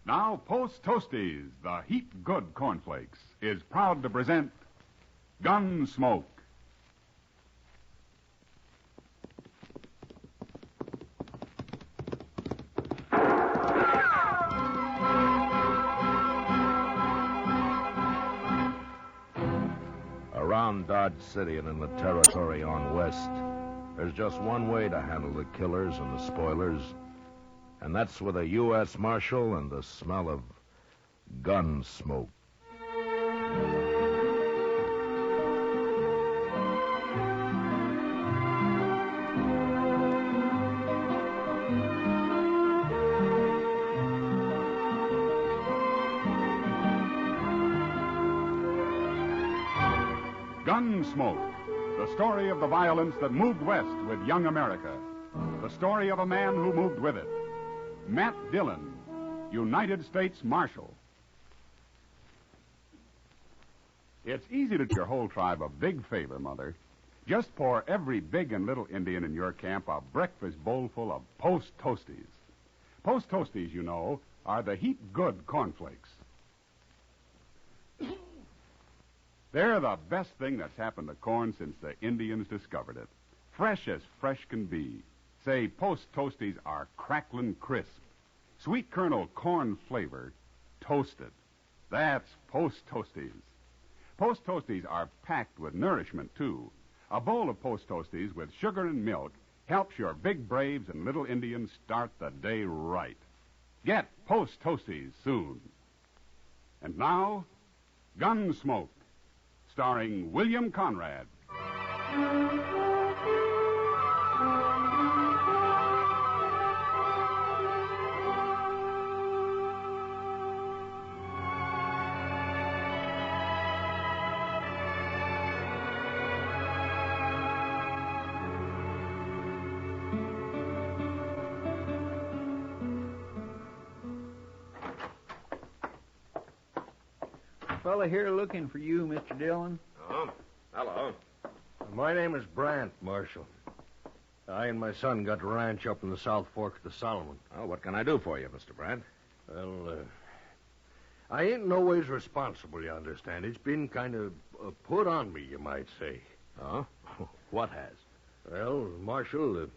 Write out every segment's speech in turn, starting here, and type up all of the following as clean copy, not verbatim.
Now, Post Toasties, the heap good cornflakes, is proud to present Gunsmoke. Around Dodge City and in the territory on west, there's just one way to handle the killers and the spoilers, and that's with a U.S. Marshal and the smell of gun smoke. Gunsmoke, the story of the violence that moved west with young America. The story of a man who moved with it. Matt Dillon, United States Marshal. It's easy to do your whole tribe a big favor, Mother. Just pour every big and little Indian in your camp a breakfast bowl full of Post Toasties. Post Toasties, you know, are the heap good cornflakes. They're the best thing that's happened to corn since the Indians discovered it. Fresh as fresh can be. Say, Post Toasties are crackling crisp. Sweet kernel corn flavor, toasted. That's Post Toasties. Post Toasties are packed with nourishment, too. A bowl of Post Toasties with sugar and milk helps your big braves and little Indians start the day right. Get Post Toasties soon. And now, Gunsmoke, starring William Conrad. Fella here looking for you, Mr. Dillon. Oh, hello. My name is Brandt, Marshal. I and my son got a ranch up in the South Fork of the Solomon. Oh, what can I do for you, Mr. Brandt? Well, I ain't no ways responsible, you understand. It's been kind of put on me, you might say. Oh? What has? Well, Marshal,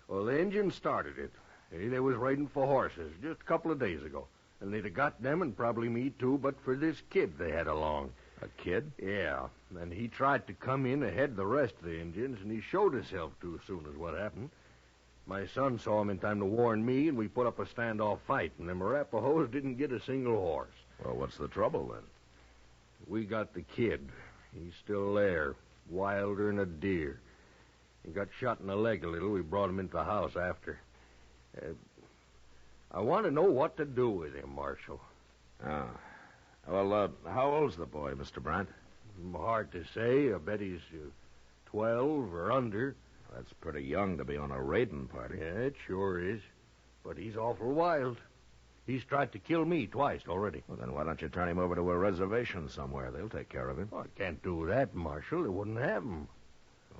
the Indians started it. They was riding for horses just a couple of days ago. And they'd have got them and probably me, too, but for this kid they had along. A kid? Yeah. And he tried to come in ahead of the rest of the Indians, and he showed himself too soon as what happened. My son saw him in time to warn me, and we put up a standoff fight, and them Arapahoes didn't get a single horse. Well, what's the trouble, then? We got the kid. He's still there, wilder than a deer. He got shot in the leg a little. We brought him into the house after. I want to know what to do with him, Marshal. Oh. Well, how old's the boy, Mr. Brandt? Hard to say. I bet he's 12 or under. That's pretty young to be on a raiding party. Yeah, it sure is. But he's awful wild. He's tried to kill me twice already. Well, then why don't you turn him over to a reservation somewhere? They'll take care of him. Well, I can't do that, Marshal. They wouldn't have him.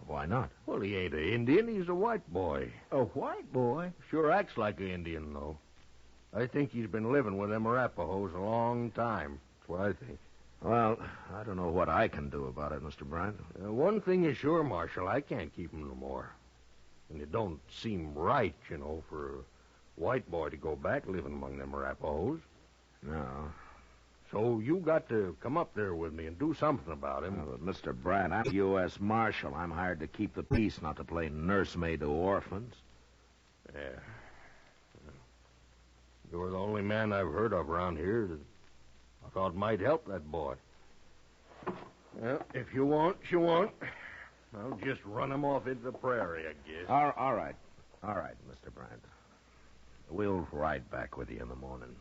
Why not? Well, he ain't an Indian. He's a white boy. A white boy? Sure acts like an Indian, though. I think he's been living with them Arapahoes a long time. That's what I think. Well, I don't know what I can do about it, Mr. Brandt. One thing is sure, Marshal, I can't keep him no more. And it don't seem right, you know, for a white boy to go back living among them Arapahoes. No. So you got to come up there with me and do something about him. But Mr. Brandt, I'm U.S. Marshal. I'm hired to keep the peace, not to play nursemaid to orphans. Yeah. You're the only man I've heard of around here that I thought might help that boy. Well, if you want, you want. I'll just run him off into the prairie, I guess. All right. All right, Mr. Brandt. We'll ride back with you in the morning.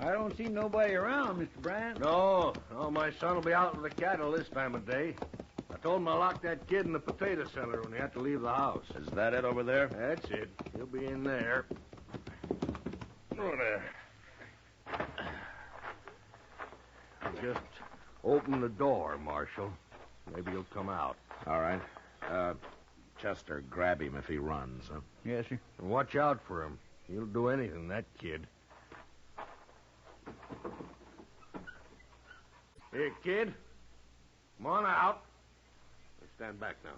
I don't see nobody around, Mr. Brandt. No, my son will be out with the cattle this time of day. I told him to lock that kid in the potato cellar when he had to leave the house. Is that it over there? That's it. He'll be in there. Oh, there. Just open the door, Marshal. Maybe he'll come out. All right. Chester, grab him if he runs, huh? Yes, sir. And watch out for him. He'll do anything, that kid. Here, kid. Come on out. Let's stand back now.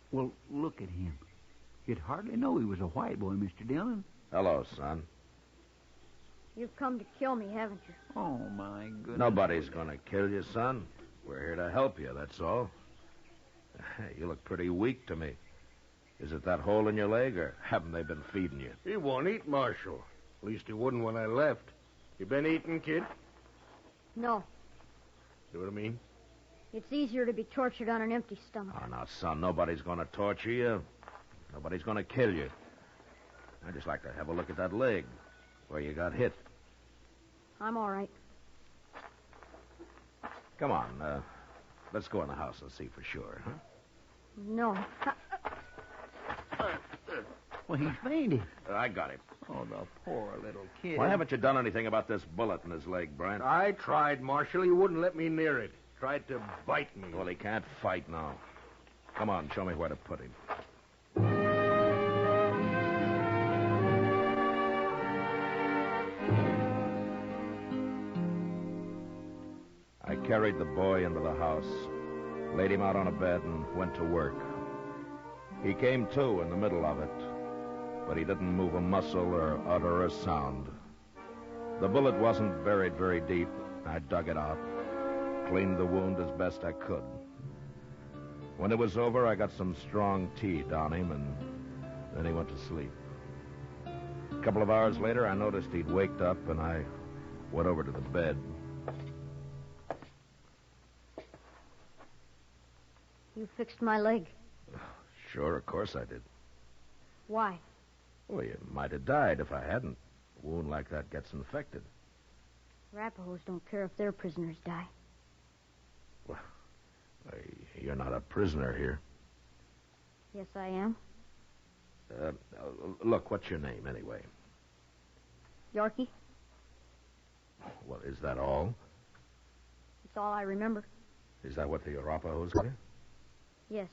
Well, look at him. You'd hardly know he was a white boy, Mr. Dillon. Hello, son. You've come to kill me, haven't you? Oh, my goodness. Nobody's going to kill you, son. We're here to help you, that's all. You look pretty weak to me. Is it that hole in your leg, or haven't they been feeding you? He won't eat, Marshal. At least he wouldn't when I left. You been eating, kid? No. See what I mean? It's easier to be tortured on an empty stomach. Oh, now, son, nobody's going to torture you. Nobody's going to kill you. I'd just like to have a look at that leg where you got hit. I'm all right. Come on, let's go in the house and see for sure, huh? No. Well, he's fainted. I got him. Oh, the poor little kid. Why haven't you done anything about this bullet in his leg, Brent? I tried, Marshal. He wouldn't let me near it. Tried to bite me. Well, he can't fight now. Come on, show me where to put him. I carried the boy into the house, laid him out on a bed, and went to work. He came to in the middle of it, but he didn't move a muscle or utter a sound. The bullet wasn't buried very deep. I dug it out, cleaned the wound as best I could. When it was over, I got some strong tea down him, and then he went to sleep. A couple of hours later, I noticed he'd waked up, and I went over to the bed. You fixed my leg. Sure, of course I did. Why? Well, you might have died if I hadn't. A wound like that gets infected. Arapahoes don't care if their prisoners die. Well, you're not a prisoner here. Yes, I am. Look, what's your name, anyway? Yorky? Well, is that all? That's all I remember. Is that what the Arapahoes call you? Yes.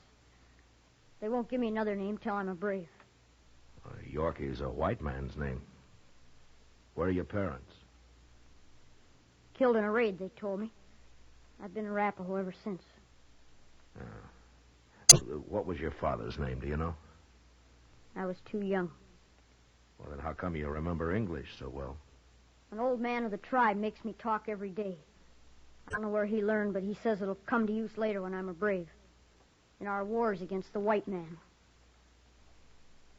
They won't give me another name till I'm a brave. Yorky's a white man's name. Where are your parents? Killed in a raid, they told me. I've been Arapaho ever since. What was your father's name, do you know? I was too young. Well, then how come you remember English so well? An old man of the tribe makes me talk every day. I don't know where he learned, but he says it'll come to use later when I'm a brave. In our wars against the white man.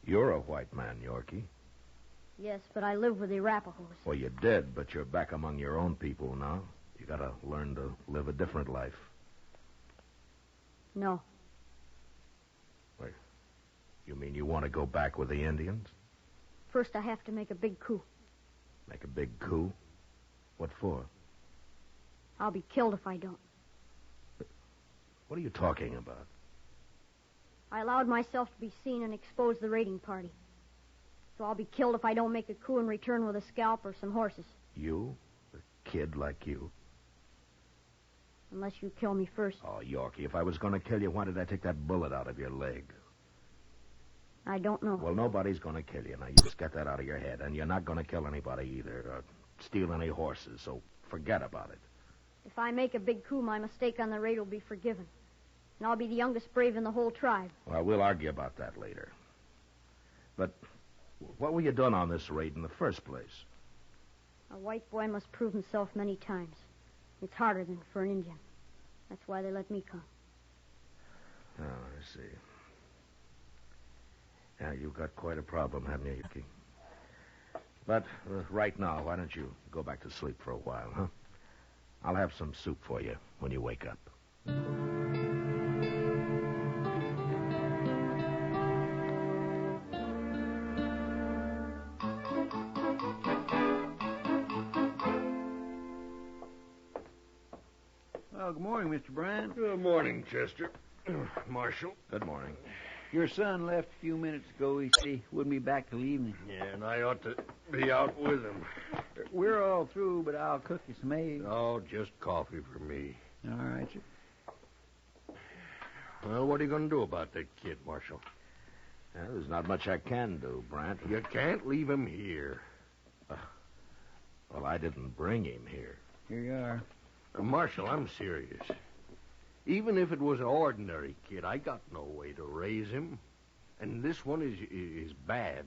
You're a white man, Yorky. Yes, but I live with the Arapahoes. Well, you did, but you're back among your own people now. You gotta learn to live a different life. No. Wait, you mean you want to go back with the Indians? First, I have to make a big coup. Make a big coup? What for? I'll be killed if I don't. What are you talking about? I allowed myself to be seen and expose the raiding party. So I'll be killed if I don't make a coup and return with a scalp or some horses. You? A kid like you? Unless you kill me first. Oh, Yorky, if I was going to kill you, why did I take that bullet out of your leg? I don't know. Well, nobody's going to kill you. Now, you just get that out of your head. And you're not going to kill anybody either, or steal any horses, so forget about it. If I make a big coup, my mistake on the raid will be forgiven. And I'll be the youngest brave in the whole tribe. Well, we'll argue about that later. But what were you doing on this raid in the first place? A white boy must prove himself many times. It's harder than for an Indian. That's why they let me come. Oh, I see. Yeah, you've got quite a problem, haven't you, Yorky? But right now, why don't you go back to sleep for a while, huh? I'll have some soup for you when you wake up. Well, good morning, Mr. Bryant. Good morning, Chester. Marshal. Good morning. Your son left a few minutes ago. He said he wouldn't be back till evening. Yeah, and I ought to be out with him. We're all through, but I'll cook you some eggs. Oh, just coffee for me. All right, sir. Well, what are you going to do about that kid, Marshal? Well, there's not much I can do, Brant. You can't leave him here. Well, I didn't bring him here. Here you are. Marshal, I'm serious. Even if it was an ordinary kid, I got no way to raise him. And this one is bad.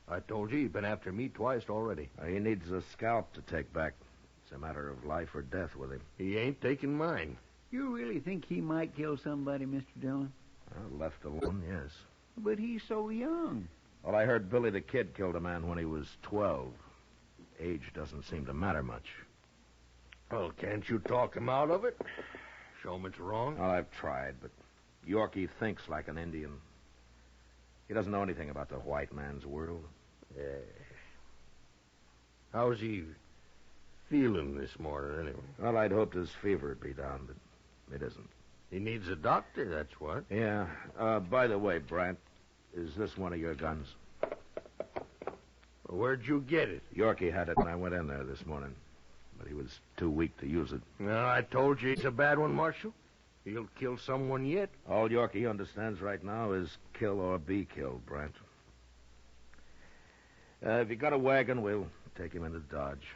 I told you he's been after me twice already. He needs a scalp to take back. It's a matter of life or death with him. He ain't taking mine. You really think he might kill somebody, Mr. Dillon? Well, left alone, yes. But he's so young. Well, I heard Billy the Kid killed a man when he was 12. Age doesn't seem to matter much. Well, can't you talk him out of it? Show him it's wrong? Well, I've tried, but Yorky thinks like an Indian. He doesn't know anything about the white man's world. Yeah. How's he feeling this morning, anyway? Well, I'd hoped his fever would be down, but it isn't. He needs a doctor, that's what. Yeah. By the way, Brant, is this one of your guns? Where'd you get it? Yorky had it when I went in there this morning, but he was too weak to use it. Well, I told you it's a bad one, Marshal. He'll kill someone yet. All Yorky understands right now is kill or be killed, Brant. If you got a wagon, we'll take him into Dodge.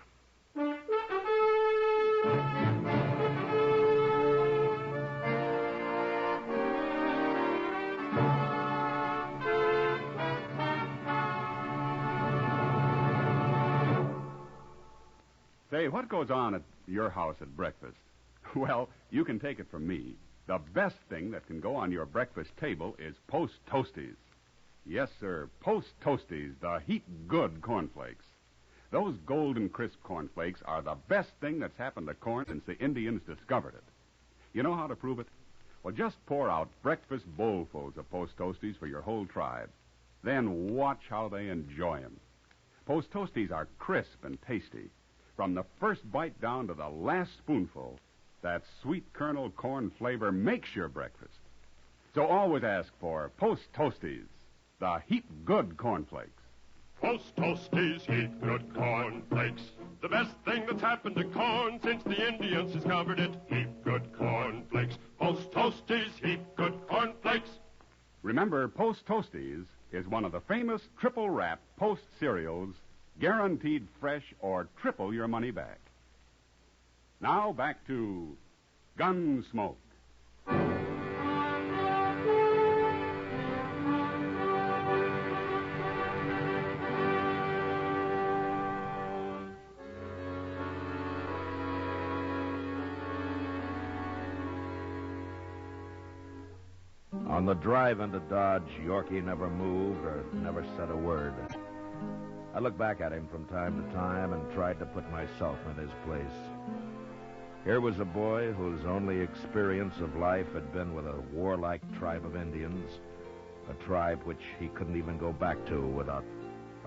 Say, what goes on at your house at breakfast? Well, you can take it from me. The best thing that can go on your breakfast table is Post Toasties. Yes, sir, Post Toasties, the heap good cornflakes. Those golden crisp cornflakes are the best thing that's happened to corn since the Indians discovered it. You know how to prove it? Well, just pour out breakfast bowlfuls of Post Toasties for your whole tribe. Then watch how they enjoy 'em. Post Toasties are crisp and tasty. From the first bite down to the last spoonful, that sweet kernel corn flavor makes your breakfast. So always ask for Post Toasties, the heap good cornflakes. Post Toasties, heap good cornflakes. The best thing that's happened to corn since the Indians discovered it. Heap good cornflakes. Post Toasties, heap good cornflakes. Remember, Post Toasties is one of the famous triple wrap Post cereals, guaranteed fresh or triple your money back. Now back to Gunsmoke. On the drive into Dodge, Yorky never moved or never said a word. I looked back at him from time to time and tried to put myself in his place. Here was a boy whose only experience of life had been with a warlike tribe of Indians, a tribe which he couldn't even go back to without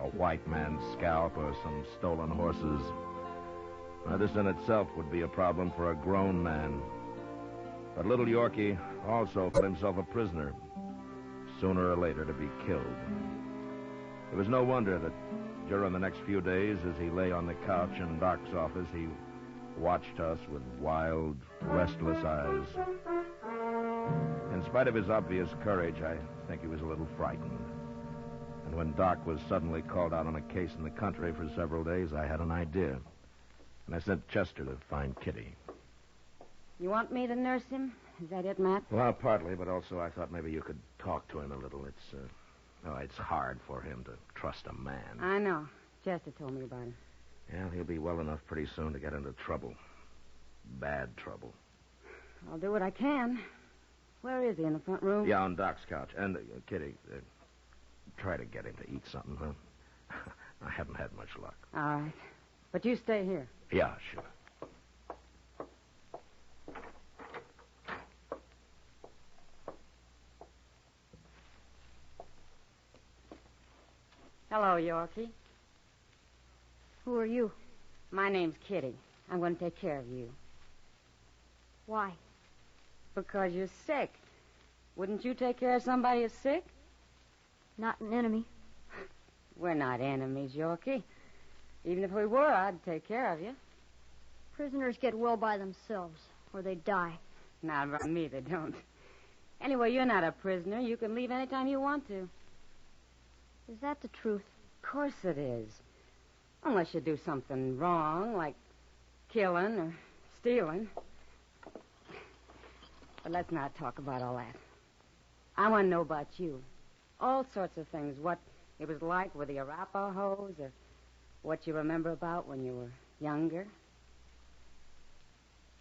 a white man's scalp or some stolen horses. Now, this in itself would be a problem for a grown man. But little Yorky also put himself a prisoner, sooner or later to be killed. It was no wonder that during the next few days, as he lay on the couch in Doc's office, he watched us with wild, restless eyes. In spite of his obvious courage, I think he was a little frightened. And when Doc was suddenly called out on a case in the country for several days, I had an idea. And I sent Chester to find Kitty. You want me to nurse him? Is that it, Matt? Well, partly, but also I thought maybe you could talk to him a little. It's hard for him to trust a man. I know. Chester told me about him. Yeah, he'll be well enough pretty soon to get into trouble. Bad trouble. I'll do what I can. Where is he, in the front room? Yeah, on Doc's couch. And, Kitty, try to get him to eat something, huh? I haven't had much luck. All right. But you stay here. Yeah, sure. Hello, Yorky. Who are you? My name's Kitty. I'm going to take care of you. Why? Because you're sick. Wouldn't you take care of somebody who's sick? Not an enemy. We're not enemies, Yorky. Even if we were, I'd take care of you. Prisoners get well by themselves, or they die. Not about me, they don't. Anyway, you're not a prisoner. You can leave any time you want to. Is that the truth? Of course it is. Unless you do something wrong, like killing or stealing. But let's not talk about all that. I want to know about you. All sorts of things. What it was like with the Arapahoes, or what you remember about when you were younger.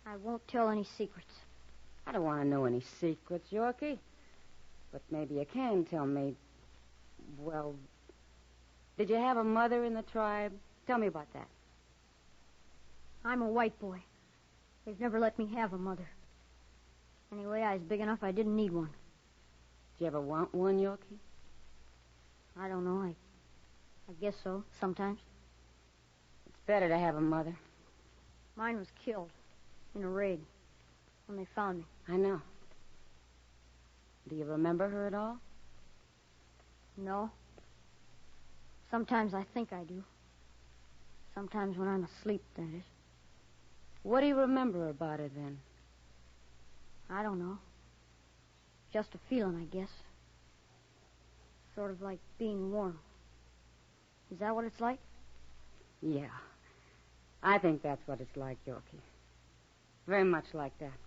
I won't tell any secrets. I don't want to know any secrets, Yorky. But maybe you can tell me. Well, did you have a mother in the tribe? Tell me about that. I'm a white boy. They've never let me have a mother. Anyway, I was big enough I didn't need one. Did you ever want one, Yorky? I don't know. I guess so, sometimes. It's better to have a mother. Mine was killed in a raid when they found me. I know. Do you remember her at all? No. Sometimes I think I do. Sometimes when I'm asleep, that is. What do you remember about her then? I don't know. Just a feeling, I guess. Sort of like being warm. Is that what it's like? Yeah. I think that's what it's like, Yorky. Very much like that.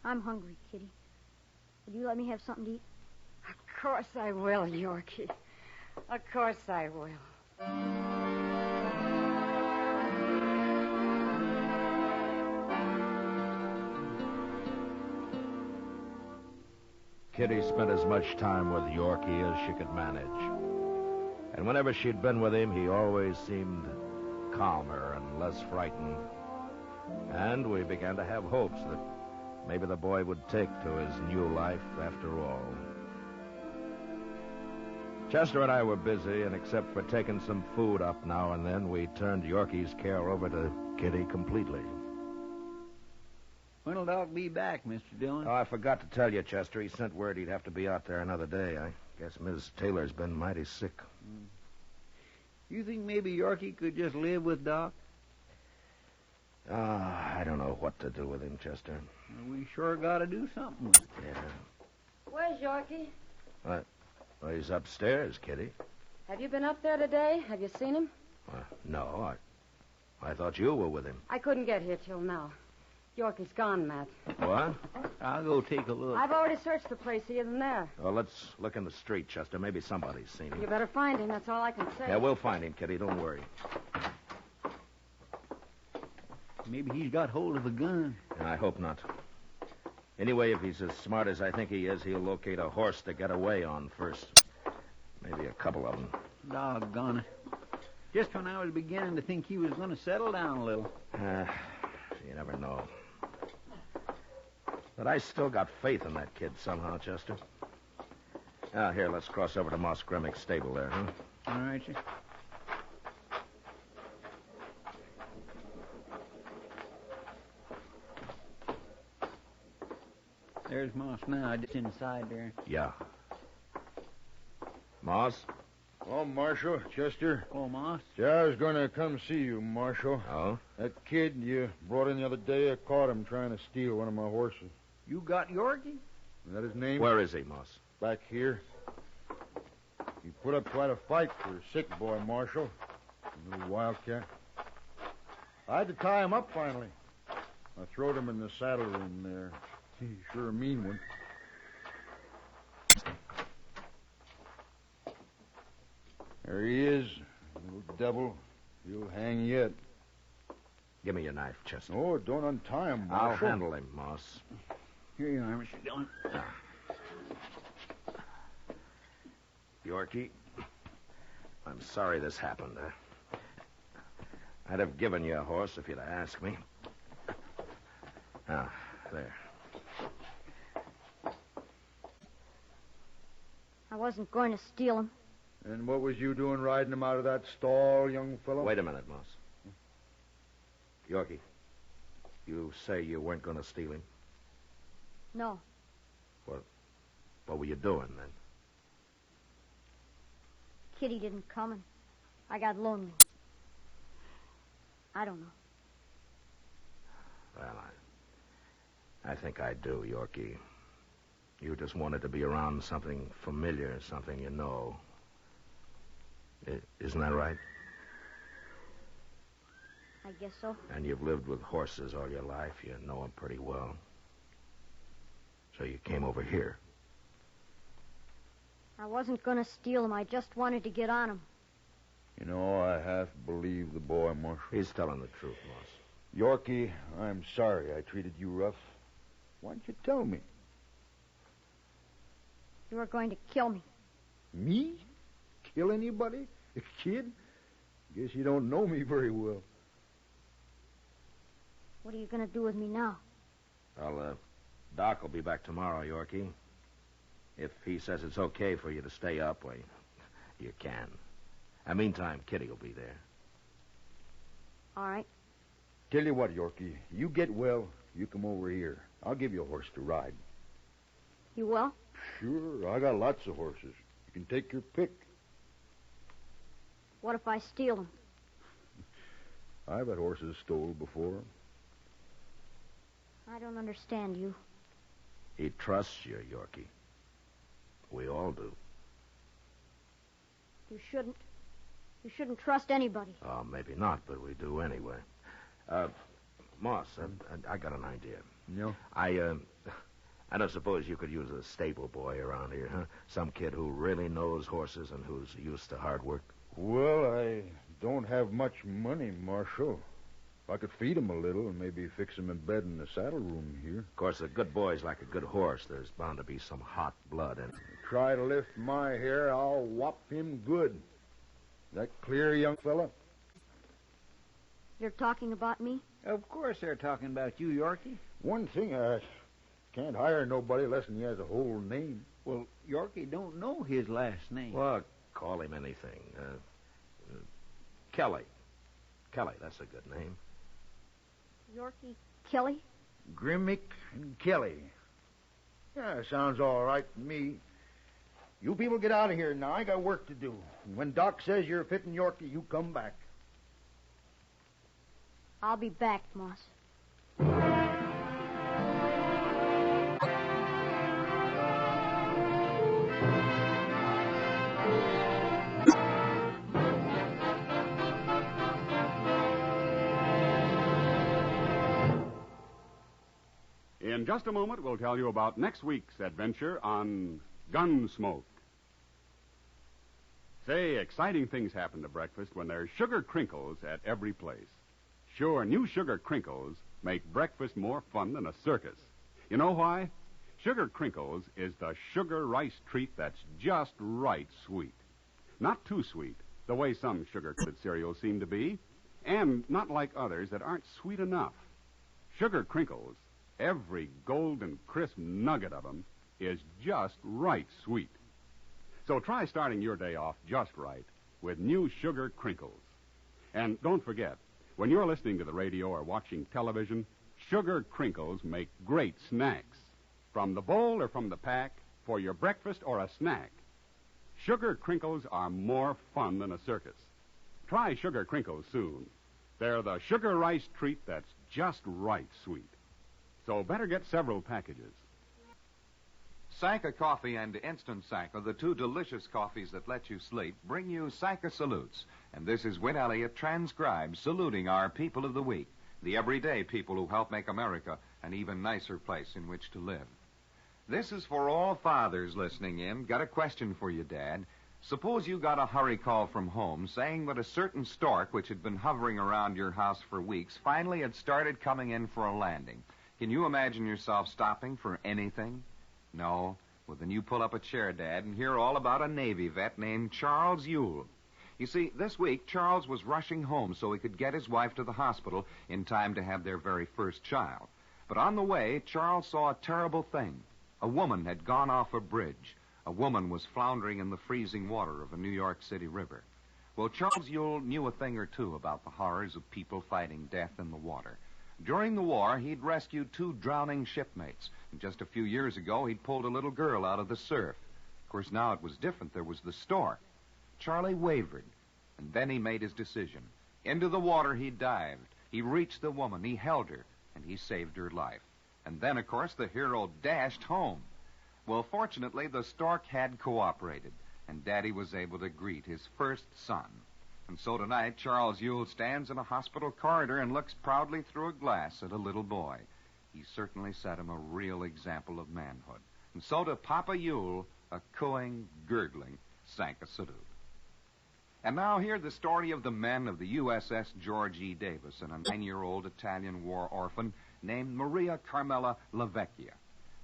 I'm hungry, Kitty. Would you let me have something to eat? Of course I will, Yorky. Of course I will. Kitty spent as much time with Yorky as she could manage. And whenever she'd been with him, he always seemed calmer and less frightened. And we began to have hopes that maybe the boy would take to his new life after all. Chester and I were busy, and except for taking some food up now and then, we turned Yorky's care over to Kitty completely. When'll Doc be back, Mr. Dillon? Oh, I forgot to tell you, Chester. He sent word he'd have to be out there another day. I guess Miss Taylor's been mighty sick. You think maybe Yorky could just live with Doc? I don't know what to do with him, Chester. We sure got to do something with him. Yeah. Where's Yorky? Well, he's upstairs, Kitty. Have you been up there today? Have you seen him? No, I thought you were with him. I couldn't get here till now. Yorky's gone, Matt. What? I'll go take a look. I've already searched the place. He isn't there. Well, let's look in the street, Chester. Maybe somebody's seen him. You better find him. That's all I can say. Yeah, we'll find him, Kitty. Don't worry. Maybe he's got hold of a gun. I hope not. Anyway, if he's as smart as I think he is, he'll locate a horse to get away on first. Maybe a couple of them. Doggone it. Just when I was beginning to think he was going to settle down a little. You never know. But I still got faith in that kid somehow, Chester. Here, let's cross over to Moss Grimmick's stable there, huh? All right, sir. There's Moss now, just inside there. Yeah. Moss? Oh, Marshal, Chester. Oh, Moss. Yeah, I was going to come see you, Marshal. Oh? That kid you brought in the other day, I caught him trying to steal one of my horses. You got Yorky? Is that his name? Where is he, Moss? Back here. He put up quite a fight for a sick boy, Marshal. A little wildcat. I had to tie him up finally. I throwed him in the saddle room there. He's sure a mean one. There he is, little devil. He'll hang yet. Give me your knife, Chester. Oh, don't untie him, I'll Marshal. handle him, Moss. Here you are, Mr. Dillon. Yorky, I'm sorry this happened. I'd have given you a horse if you'd have asked me. There. I wasn't going to steal him. And what was you doing riding him out of that stall, young fellow? Wait a minute, Moss. Yorky, You say you weren't going to steal him? No. What were you doing then? Kitty didn't come, and I got lonely. I don't know. Well, I think I do, Yorky. You just wanted to be around something familiar, something you know. Isn't that right? I guess so. And you've lived with horses all your life. You know them pretty well. So you came over here. I wasn't going to steal him. I just wanted to get on him. You know, I half believe the boy, Marshal. He's telling the truth, Moss. Yorky, I'm sorry I treated you rough. Why don't you tell me? You were going to kill me. Me? Kill anybody? A kid? Guess you don't know me very well. What are you going to do with me now? Well, Doc will be back tomorrow, Yorky. If he says it's okay for you to stay up, well, you can. And meantime, Kitty will be there. All right. Tell you what, Yorky, you get well, you come over here. I'll give you a horse to ride. You will? Sure, I got lots of horses. You can take your pick. What if I steal him? I've had horses stole before. I don't understand you. He trusts you, Yorky. We all do. You shouldn't. You shouldn't trust anybody. Oh, maybe not, but we do anyway. Moss, I got an idea. No? I don't suppose you could use a stable boy around here, huh? Some kid who really knows horses and who's used to hard work. Well, I don't have much money, Marshal. If I could feed him a little and maybe fix him in bed in the saddle room here. Of course, a good boy's like a good horse. There's bound to be some hot blood in it. Try to lift my hair, I'll whop him good. Is that clear, young fella? You're talking about me? Of course they're talking about you, Yorky. One thing, I can't hire nobody less than he has a whole name. Well, Yorky don't know his last name. Well, call him anything. Kelly. Kelly, that's a good name. Yorky Kelly? Grimmick and Kelly. Yeah, sounds all right to me. You people get out of here now. I got work to do. When Doc says you're fitting Yorky, you come back. I'll be back, Moss. In just a moment, we'll tell you about next week's adventure on Gunsmoke. Say, exciting things happen to breakfast when there's sugar crinkles at every place. Sure, new sugar crinkles make breakfast more fun than a circus. You know why? Sugar crinkles is the sugar rice treat that's just right sweet. Not too sweet, the way some sugar-coated cereals seem to be, and not like others that aren't sweet enough. Sugar crinkles, every golden crisp nugget of them, is just right sweet. So try starting your day off just right with new sugar crinkles. And don't forget, when you're listening to the radio or watching television, sugar crinkles make great snacks. From the bowl or from the pack, for your breakfast or a snack. Sugar crinkles are more fun than a circus. Try sugar crinkles soon. They're the sugar rice treat that's just right sweet. So better get several packages. Sanka Coffee and Instant Sanka, the two delicious coffees that let you sleep, bring you Sanka Salutes. And this is Win Elliott, transcribed, saluting our people of the week, the everyday people who help make America an even nicer place in which to live. This is for all fathers listening in. Got a question for you, Dad. Suppose you got a hurry call from home saying that a certain stork, which had been hovering around your house for weeks, finally had started coming in for a landing. Can you imagine yourself stopping for anything? No? Well, then you pull up a chair, Dad, and hear all about a Navy vet named Charles Ewell. You see, this week, Charles was rushing home so he could get his wife to the hospital in time to have their very first child. But on the way, Charles saw a terrible thing. A woman had gone off a bridge. A woman was floundering in the freezing water of a New York City river. Well, Charles Ewell knew a thing or two about the horrors of people fighting death in the water. During the war, he'd rescued 2 drowning shipmates. And just a few years ago, he'd pulled a little girl out of the surf. Of course, now it was different. There was the stork. Charlie wavered, and then he made his decision. Into the water he dived. He reached the woman. He held her, and he saved her life. And then, of course, the hero dashed home. Well, fortunately, the stork had cooperated, and Daddy was able to greet his first son. And so tonight, Charles Yule stands in a hospital corridor and looks proudly through a glass at a little boy. He certainly set him a real example of manhood. And so to Papa Yule, a cooing, gurgling Sanka salute. And now hear the story of the men of the USS George E. Davis and a 9-year-old Italian war orphan named Maria Carmela Lavecchia.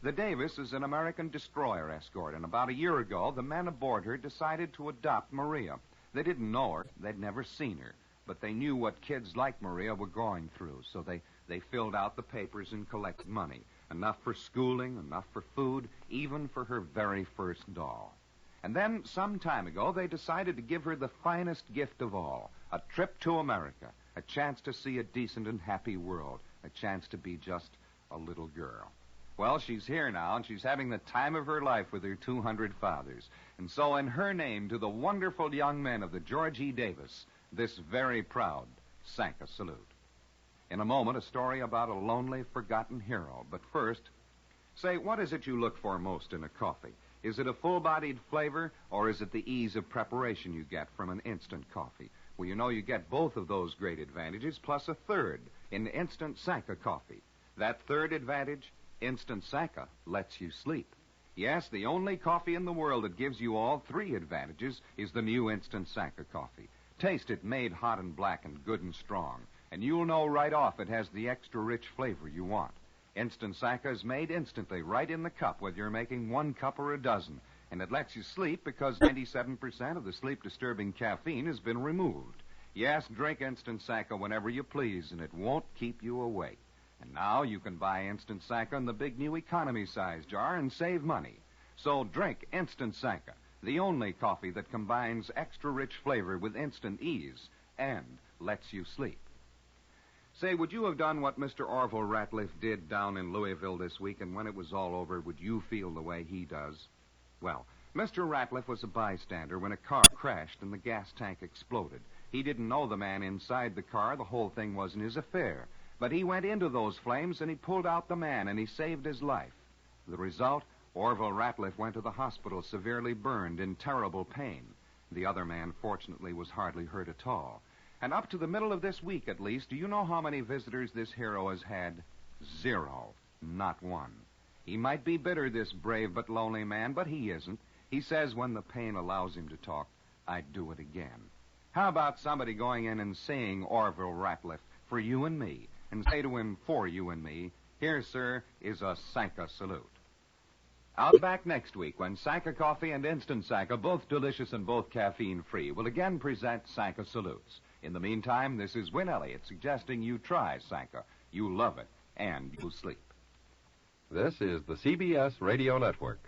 The Davis is an American destroyer escort, and about a year ago, the men aboard her decided to adopt Maria. They didn't know her. They'd never seen her. But they knew what kids like Maria were going through, so they filled out the papers and collected money. Enough for schooling, enough for food, even for her very first doll. And then, some time ago, they decided to give her the finest gift of all, a trip to America, a chance to see a decent and happy world, a chance to be just a little girl. Well, she's here now, and she's having the time of her life with her 200 fathers. And so, in her name, to the wonderful young men of the George E. Davis, this very proud Sanka salute. In a moment, a story about a lonely, forgotten hero. But first, say, what is it you look for most in a coffee? Is it a full-bodied flavor, or is it the ease of preparation you get from an instant coffee? Well, you know you get both of those great advantages, plus a third in instant Sanka coffee. That third advantage, Instant Sanka, lets you sleep. Yes, the only coffee in the world that gives you all 3 advantages is the new Instant Sanka coffee. Taste it made hot and black and good and strong, and you'll know right off it has the extra rich flavor you want. Instant Sanka is made instantly right in the cup, whether you're making 1 cup or a dozen, and it lets you sleep because 97% of the sleep-disturbing caffeine has been removed. Yes, drink Instant Sanka whenever you please, and it won't keep you awake. And now you can buy Instant Sanka in the big new economy size jar and save money. So drink Instant Sanka, the only coffee that combines extra rich flavor with instant ease and lets you sleep. Say, would you have done what Mr. Orville Ratliff did down in Louisville this week, and when it was all over, would you feel the way he does? Well, Mr. Ratliff was a bystander when a car crashed and the gas tank exploded. He didn't know the man inside the car. The whole thing wasn't his affair. But he went into those flames and he pulled out the man and he saved his life. The result, Orville Ratliff went to the hospital severely burned in terrible pain. The other man, fortunately, was hardly hurt at all. And up to the middle of this week, at least, do you know how many visitors this hero has had? 0. Not 1. He might be bitter, this brave but lonely man, but he isn't. He says when the pain allows him to talk, I'd do it again. How about somebody going in and singing Orville Ratliff for you and me, and say to him, for you and me, here, sir, is a Sanka salute. I'll be back next week when Sanka Coffee and Instant Sanka, both delicious and both caffeine-free, will again present Sanka salutes. In the meantime, this is Win Elliott suggesting you try Sanka. You love it, and you'll sleep. This is the CBS Radio Network.